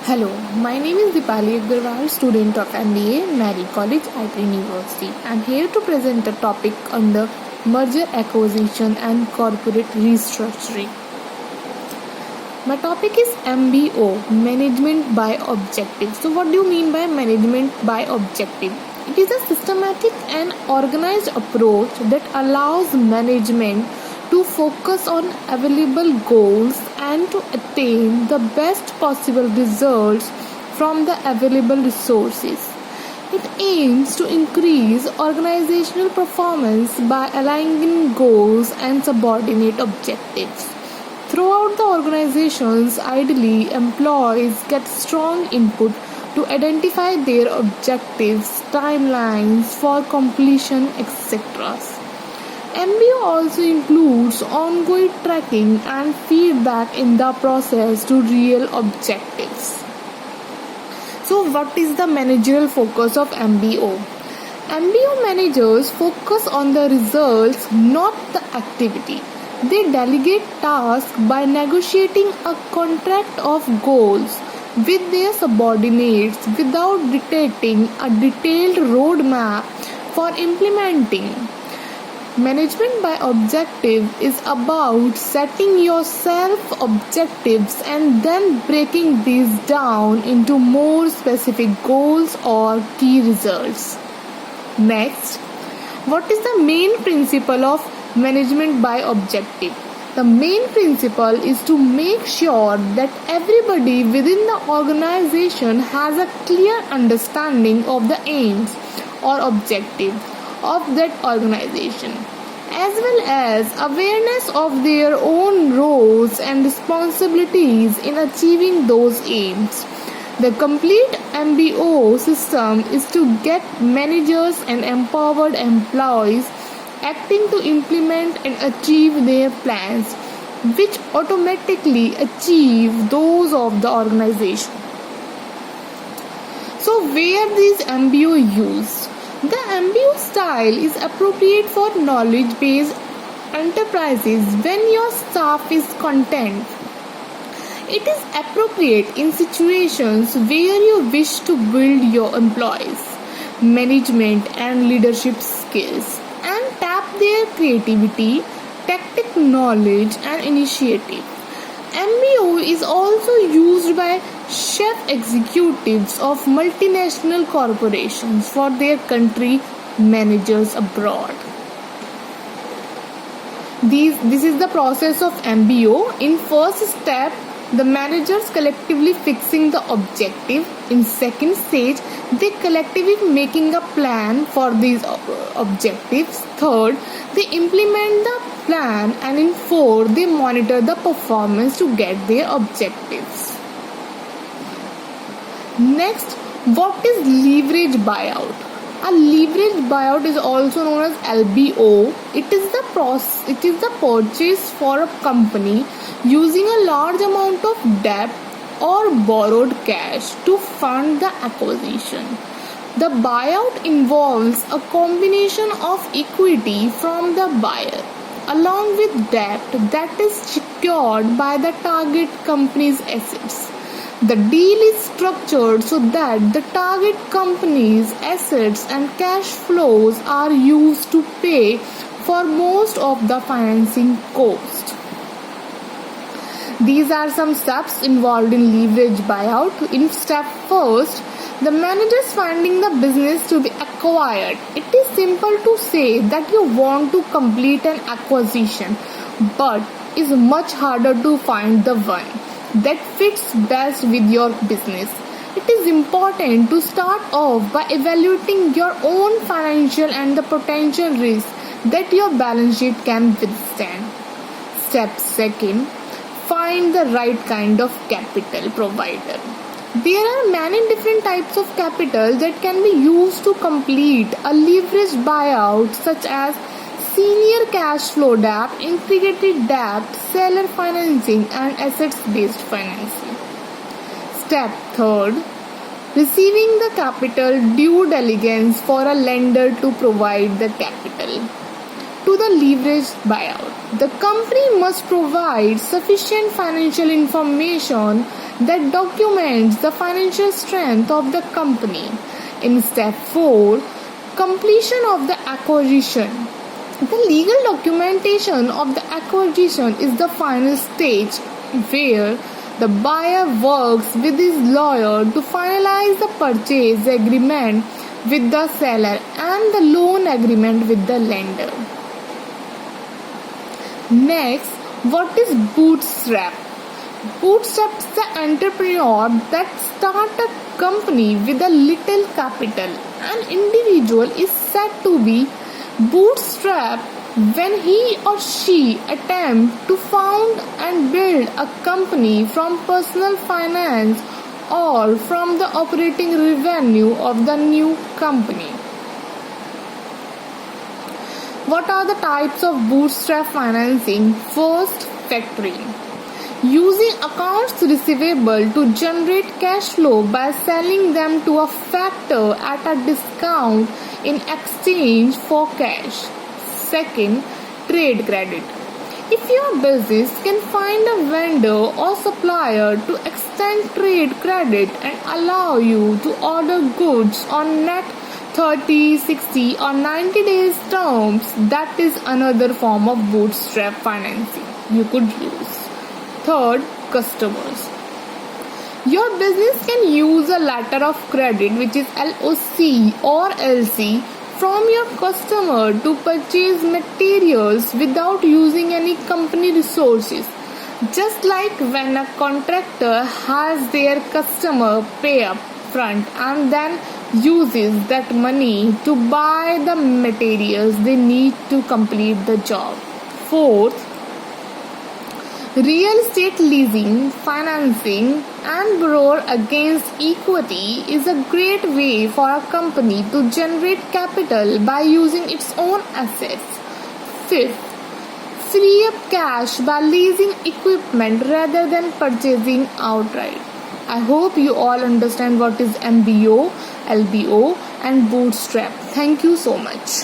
Hello, my name is Dipali Agarwal, student of MBA, Mary College, IT University. I am here to present a topic under merger acquisition and corporate restructuring. My topic is MBO, Management by Objective. So what do you mean by management by objective? It is a systematic and organized approach that allows management to focus on available goals and to attain the best possible results from the available resources. It aims to increase organizational performance by aligning goals and subordinate objectives. Throughout the organizations, ideally, employees get strong input to identify their objectives, timelines for completion, etc. MBO also includes ongoing tracking and feedback in the process to real objectives. So, what is the managerial focus of MBO? MBO managers focus on the results, not the activity. They delegate tasks by negotiating a contract of goals with their subordinates without dictating a detailed roadmap for implementing. Management by objective is about setting yourself objectives and then breaking these down into more specific goals or key results. Next, what is the main principle of management by objective? The main principle is to make sure that everybody within the organization has a clear understanding of the aims or objectives of that organization, as well as awareness of their own roles and responsibilities in achieving those aims. The complete MBO system is to get managers and empowered employees acting to implement and achieve their plans, which automatically achieve those of the organization. So, where these MBO used? The MBO style is appropriate for knowledge-based enterprises when your staff is content. It is appropriate in situations where you wish to build your employees' management and leadership skills and tap their creativity, tactic knowledge and initiative. MBO is also used by chief executives of multinational corporations for their country managers abroad. This is the process of MBO. In first step, the managers collectively fixing the objective. In second stage, they collectively making a plan for these objectives. Third, they implement the plan, and in fourth, they monitor the performance to get their objectives. Next, what is leverage buyout? A leverage buyout is also known as LBO. It is the purchase for a company using a large amount of debt or borrowed cash to fund the acquisition. The buyout involves a combination of equity from the buyer along with debt that is secured by the target company's assets. The deal is structured so that the target company's assets and cash flows are used to pay for most of the financing cost. These are some steps involved in leverage buyout. In step first, the manager is finding the business to be acquired. It is simple to say that you want to complete an acquisition, but is much harder to find the one that fits best with your business. It is important to start off by evaluating your own financial and the potential risk that your balance sheet can withstand. Step second, find the right kind of capital provider. There are many different types of capital that can be used to complete a leverage buyout, such as senior cash flow debt, integrated debt, seller financing, and assets-based financing. Step third, receiving the capital, due diligence for a lender to provide the capital. to the leveraged buyout. The company must provide sufficient financial information that documents the financial strength of the company. In step 4, completion of the acquisition. The legal documentation of the acquisition is the final stage where the buyer works with his lawyer to finalize the purchase agreement with the seller and the loan agreement with the lender. Next, what is bootstrap? Bootstrap is the entrepreneur that starts a company with a little capital. An individual is said to be bootstrapped when he or she attempts to found and build a company from personal finance or from the operating revenue of the new company. What are the types of bootstrap financing? First, factoring. Using accounts receivable to generate cash flow by selling them to a factor at a discount in exchange for cash. Second, trade credit. If your business can find a vendor or supplier to extend trade credit and allow you to order goods on net 30, 60 or 90 days terms, that is another form of bootstrap financing you could use. Third, customers. Your business can use a letter of credit, which is LOC or LC, from your customer to purchase materials without using any company resources. Just like when a contractor has their customer pay up front and then uses that money to buy the materials they need to complete the job. Fourth, real estate leasing, financing, and borrow against equity is a great way for a company to generate capital by using its own assets. Fifth, free up cash by leasing equipment rather than purchasing outright. I hope you all understand what is MBO, LBO, and bootstrap. Thank you so much.